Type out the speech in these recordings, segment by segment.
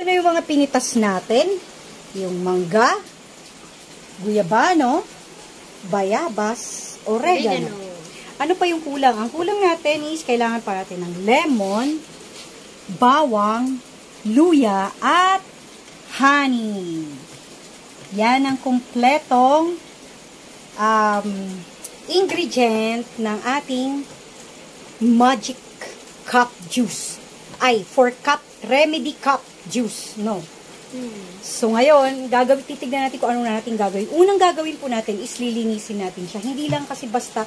Ito na yung mga pinitas natin. Yung mangga, guyabano, bayabas, oregano. Ano pa yung kulang? Ang kulang natin is kailangan pa natin ng lemon, bawang, luya, at honey. Yan ang kumpletong ingredient ng ating magic cup juice. Ay, 4-cup remedy cup juice. No. So, ngayon, titignan natin kung ano na natin gagawin. Unang gagawin po natin is lilinisin natin siya. Hindi lang kasi basta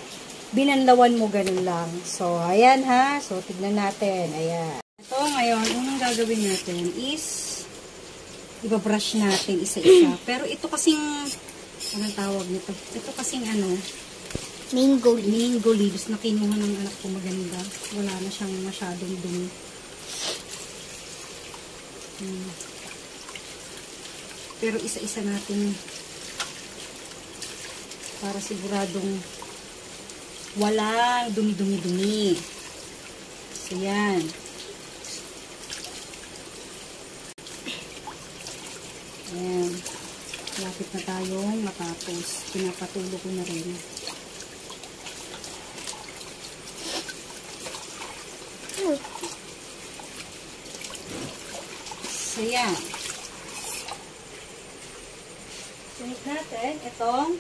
binanlawan mo ganun lang. So, ayan ha. So, tignan natin. Ayan. Ito, ngayon, unang gagawin natin is ibabrush natin isa-isa. Pero ito kasing, anong tawag nito? Ito kasing mango leaves na kinuha ng anak ko maganda. Wala na siyang masyadong dumi. Pero isa-isa natin para siguradong walang dumi-dumi-dumi. So, yan. Ayan. Lapit na tayong matapos. Pinapatulo ko na rin. So, yan. Sunod natin itong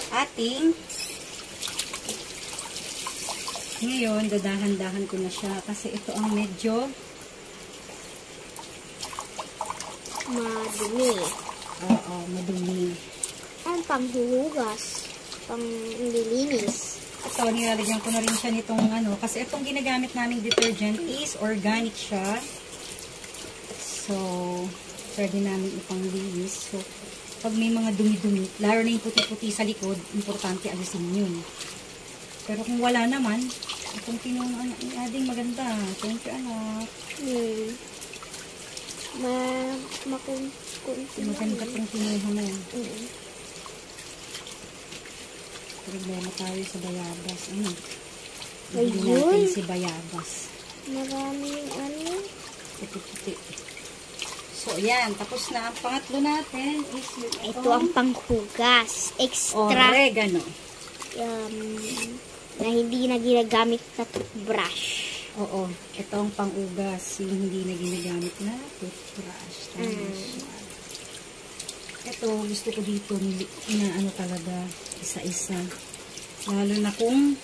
ating ngayon, dadahan-dahan ko na siya kasi ito ang medyo madumi. Oo, madumi. Ang panghuhugas, panglilinis. Ito, nilalagyan ko na rin siya nitong kasi itong ginagamit naming detergent is organic siya. So, pwede namin ipanglinis. So, pag may mga dumi-dumi, lalo na yung puti-puti sa likod, importante alisin yun. Pero kung wala naman, itong pinuno ni Ading maganda. Thank you, anak. Maganda itong pinuha mo. Problema tayo sa bayabas. Hindi natin si bayabas. Maraming puti-puti. So, yan. Tapos na ang pangatlo natin is ito ang panghugas. Extra. Oregano. Na hindi na ginagamit na toothbrush. Oo. Ito ang pangugas. Yung hindi na ginagamit na toothbrush. Ito, gusto ko dito na talaga isa-isa. Lalo na kung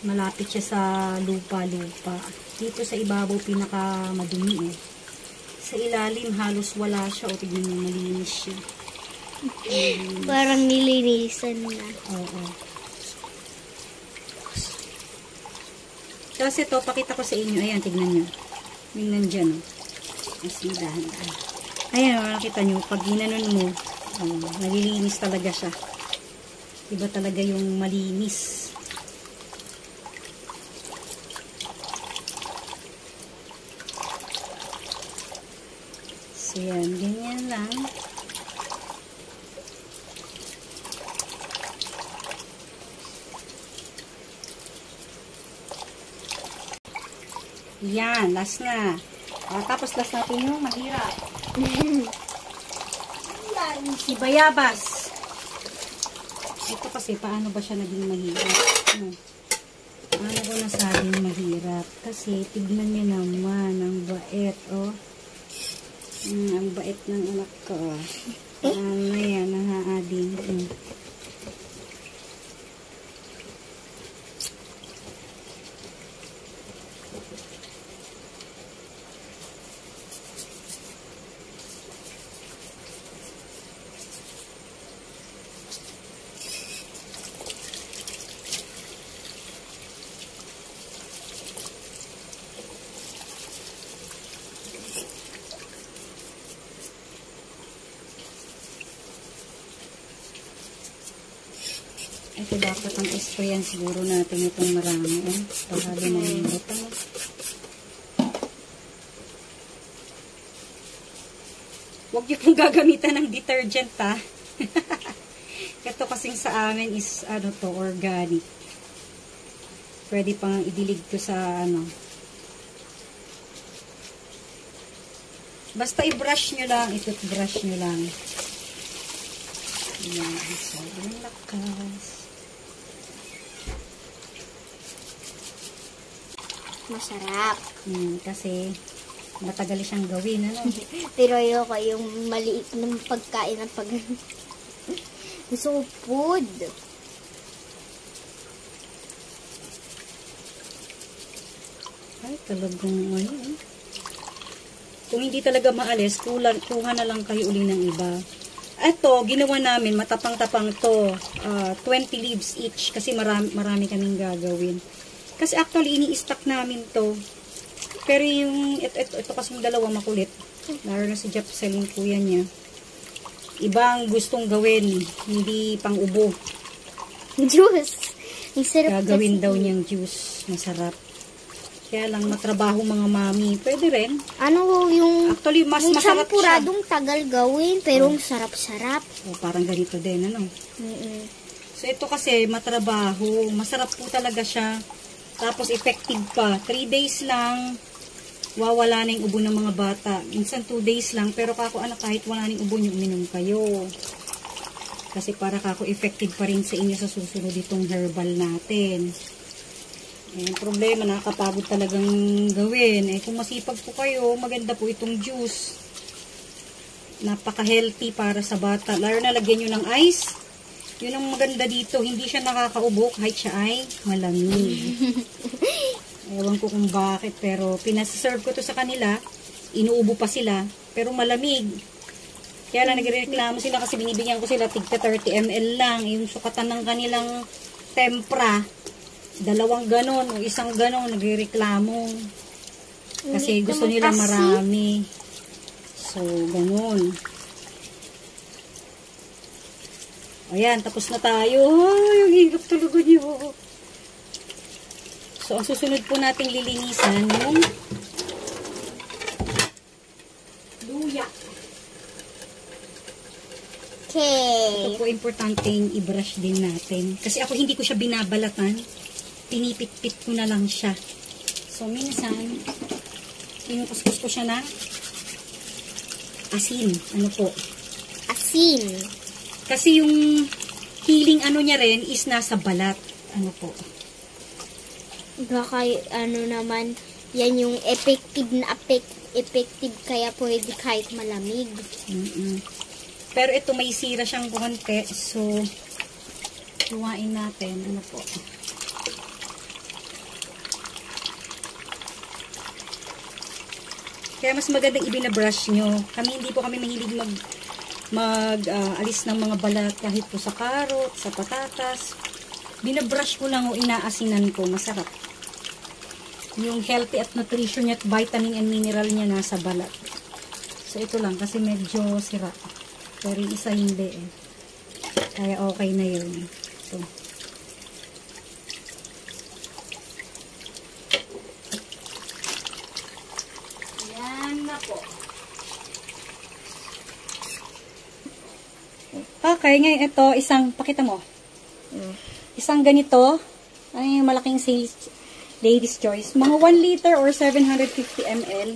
malapit siya sa lupa-lupa. Dito sa ibabaw pinaka madumi eh. Sa ilalim halos wala siya o tignan mo malinis siya. Parang nilinisan na. Oo. Tapos ito, pakita ko sa inyo. Ayan, tignan nyo. Yung nandyan. Mas dahan-dahan. Ayan, nakita nyo. Pag ginanon mo, nalilinis talaga siya. Iba talaga yung malinis. So, yan. Ganyan lang. Yan. Last na. Tapos last natin yung mahirap. Yan. Si bayabas. Ito kasi, paano ba siya naging mahirap? Paano ko nasabing mahirap? Kasi, tignan niyo naman, ang bait, oh. Ang bait ng anak ko. Yan, nahaading. Ito dapat ang sprayan siguro natin itong marami. Pahalo na yung ito. Huwag niyo pong gagamitan ng detergent ha. Ito kasing sa amin is organic. Pwede pang idilig to sa Basta i-brush nyo lang. I-toothbrush nyo lang. Ayan. Sobrang lakas. Masarap. Kasi matagal siyang gawin. Ano? Pero ayoko yung maliit ng pagkain ng pag... Gusto ko food. Ay, talagang ano. Kung hindi talaga maalis, kuha na lang kayo uli ng iba. Ito, ginawa namin, matapang-tapang to. 20 leaves each kasi marami kaming gagawin. Kasi actually, ini-stack namin to. Pero yung, ito kasing dalawa makulit. Lalo na si Jeff selling kuya niya. Ibang gustong gawin, hindi pang ubo. Juice. Ang sarap Gagawin kasi. daw niyang juice. Masarap. Kaya lang matrabaho mga mami. Pwede rin. Ano yung... Actually, mas yung masarap siya. champuradong tagal gawin, pero ang sarap-sarap. Parang ganito din, ano? So, ito kasi matrabaho. Masarap po talaga siya. Tapos, effective pa. 3 days lang, wawala na yung ubo ng mga bata. Minsan 2 days lang, pero kako anak, kahit wala na yung ubo nyo, uminom kayo. Kasi para kako effective pa rin sa inyo sa susunod itong herbal natin. Yung problema, nakakapagod talagang gawin. Kung masipag po kayo, maganda po itong juice. Napaka-healthy para sa bata. Lalo na lagyan nyo ng ice. Yun ang maganda dito. Hindi siya nakakaubo kahit siya ay malamig. Ewan ko kung bakit. Pero pinaserve ko to sa kanila. Inuubo pa sila. Pero malamig. Kaya lang nagreklamo sila kasi binibigyan ko sila tigta 30 ml lang. Yung sukatan ng kanilang tempra. 2 ganon o 1 ganon nagreklamo. Kasi gusto nila marami. So, ganon. Ayan, tapos na tayo. Ay, ang hirap talaga niyo. So, ang susunod po nating lilinisan yung luya. Okay. Ito po importanteng i-brush din natin. Kasi ako hindi ko siya binabalatan. Pinipit-pit ko na lang siya. So, minsan, pinukuskus ko siya ng asin. Ano po? Asin. Kasi yung healing ano niya rin is nasa balat. Ano po? Baka ano naman, yan yung effective na effective kaya pwede kahit malamig. Pero ito may sira siyang konti. So, luwain natin. Ano po? Kaya mas magandang ibinabrush nyo. Hindi po kami mahilig alis ng mga balat kahit po sa carrot, sa patatas. Binabrush ko lang o inaasinan ko. Masarap. Yung healthy at nutrition niya at vitamin and mineral niya nasa balat. So ito lang kasi medyo sira. Pero yung isa hindi eh. Kaya okay na yun. Ito. Okay, ngayon ito, pakita mo. Isang ganito, ay malaking ladies choice. Mga 1 liter or 750 ml.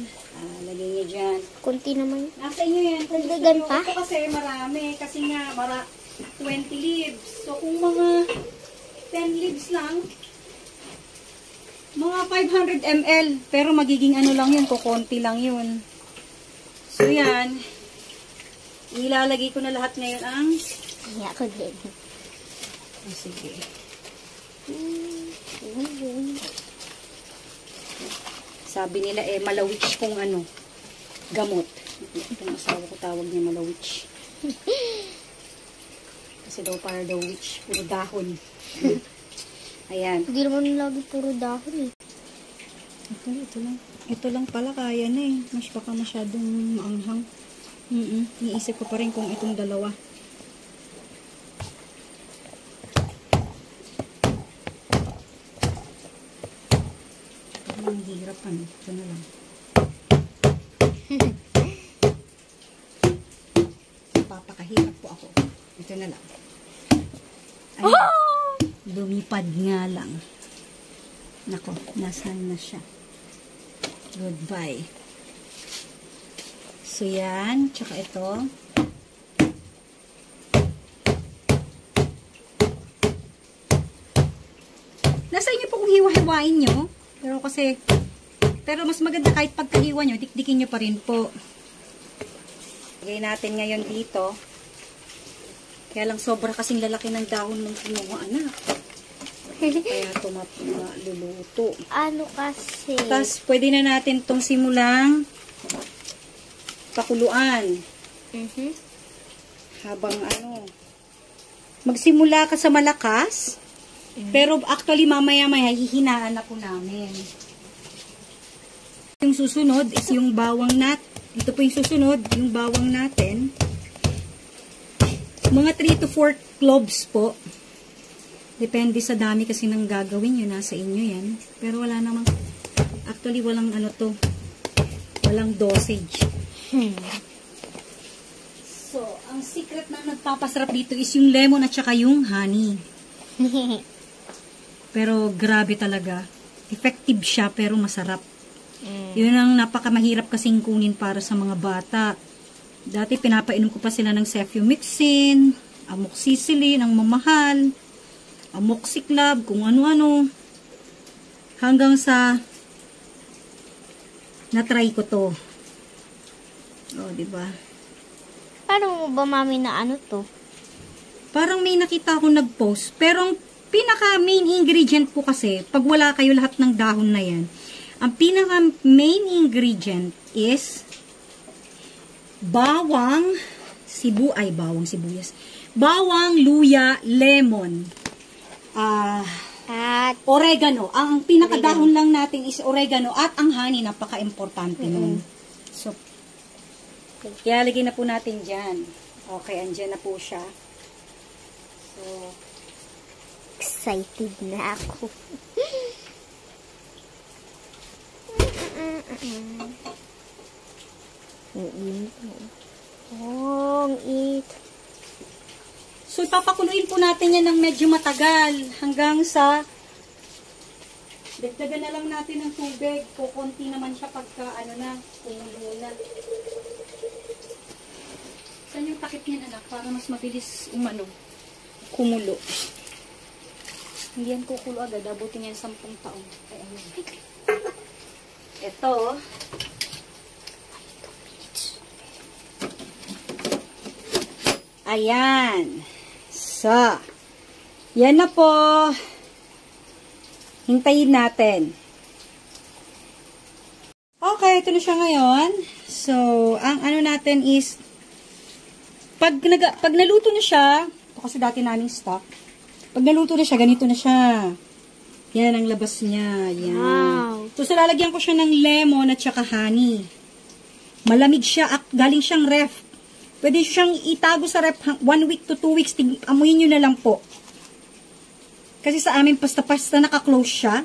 Lagay niyo dyan. Kunti naman. Nasa inyo yan. Nagdagan pa? Ito kasi marami. Kasi nga, 20 leaves. So, kung mga 10 leaves lang, mga 500 ml. Pero magiging ano lang yun, kukunti lang yun. So, yan. Ilalagay ko na lahat ngayon ang... Ay, ako din. Sige. Sabi nila malawich kung ano, gamot. Itong asawa ko tawag niya malawich. Kasi daw para daw witch, puro dahon. Ayan. Hindi naman lagi puro dahon eh. Ito lang. Ito lang pala kaya na eh. Mas baka masyadong maanghang. Iisip ko pa rin kung itong dalawa. Ang hirap ano. Ito na lang. Papakahirap po ako. Ito na lang. Ay, lumipad nga lang. Nako, nasaan na siya. Goodbye. So, yan. Tsaka ito. Nasa inyo po kung hiwa-hiwain nyo. Pero mas maganda kahit pagkahiwa nyo, dikdikin nyo pa rin po. Lagay natin ngayon dito. Kaya lang sobra kasing lalaki ng dahon ng kinuha, anak. Kaya ito maluluto. Ano kasi? Tapos, pwede na natin itong simulang pakuluan. Habang magsimula ka sa malakas, pero actually mamaya-maya hihinaan na po namin. Yung susunod is yung bawang ito po yung susunod, yung bawang natin. Mga 3 to 4 cloves po. Depende sa dami kasi ng gagawin nyo. Nasa inyo yan. Pero wala namang, actually walang walang dosage. So, ang secret na nagpapasarap dito is yung lemon at saka yung honey. Pero grabe talaga. Effective siya pero masarap. Yun ang napakamahirap kasing kunin para sa mga bata. Dati pinapainom ko pa sila ng cefumixin, amoxicillin, ang mamahal, amoxiclav, kung ano-ano. Hanggang sa na-try ko to. Oh, diba? Paano mo ba, mami, na ano to? Parang may nakita akong nag-post. Pero ang pinaka-main ingredient po kasi, pag wala kayo lahat ng dahon na yan, ang pinaka-main ingredient is bawang sibuyas. Bawang, luya, lemon. At Oregano. Ang pinakadahon lang natin is oregano at ang honey, napaka-importante nun. So, kaya lagyan na po natin dyan. Okay, andyan na po siya. So, excited na ako. So, ipapakuluin po natin yan ng medyo matagal hanggang sa dagdagan na lang natin ng tubig. Kukunti naman siya pagka kumulo na. Saan yung takip niya, anak? Para mas mabilis kumulo. Hindi yan kukulo agad. Abutin yan 10 taon. Ay, ayun. Ito. Ayan. So, yan na po. Hintayin natin. Okay, ito na siya ngayon. So, ang natin is, pag naluto na siya, ito kasi dati naming stock, pag naluto na siya, ganito na siya. Yan ang labas niya. Yan. Wow. So, lalagyan ko siya ng lemon at saka honey. Malamig siya. Galing siyang ref. Pwede siyang itago sa ref 1 week to 2 weeks. Amuyin nyo na lang po. Kasi sa amin, pasta-pasta naka-close siya.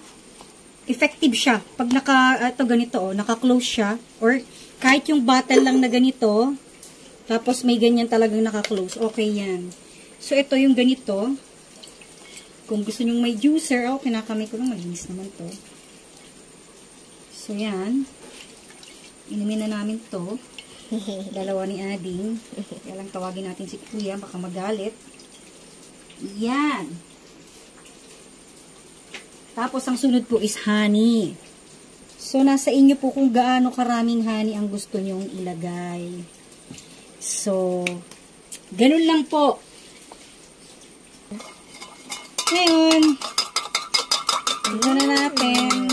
Effective siya. Pag ganito, naka-close siya. Or kahit yung bottle lang na ganito, tapos may ganyan talagang naka-close. Okay yan. So, ito yung ganito. Kung gusto nyong may juicer, kinakamay ko lang, malinis naman to. So, yan. Inumin na namin to. Dalawa ni Ading. Kaya lang tawagin natin si Kuya, baka magalit. Yan. Tapos, ang sunod po is honey. So, nasa inyo po kung gaano karaming honey ang gusto nyong ilagay. So, ganun lang po. Ngayon, tignan na natin.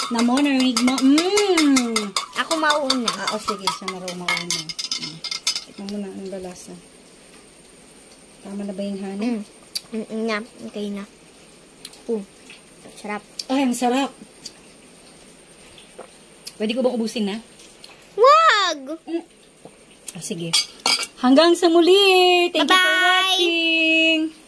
Narinig mo. Ako mauna. Sige, siya mauna. Tignan mo na ang lalasa. Tama na ba yung honey? Okay na. Sarap. Ay, ang sarap. Pwede ko bang ubusin na? Wag! Sige. Hanggang sa muli. Thank you for Bye-bye! watching.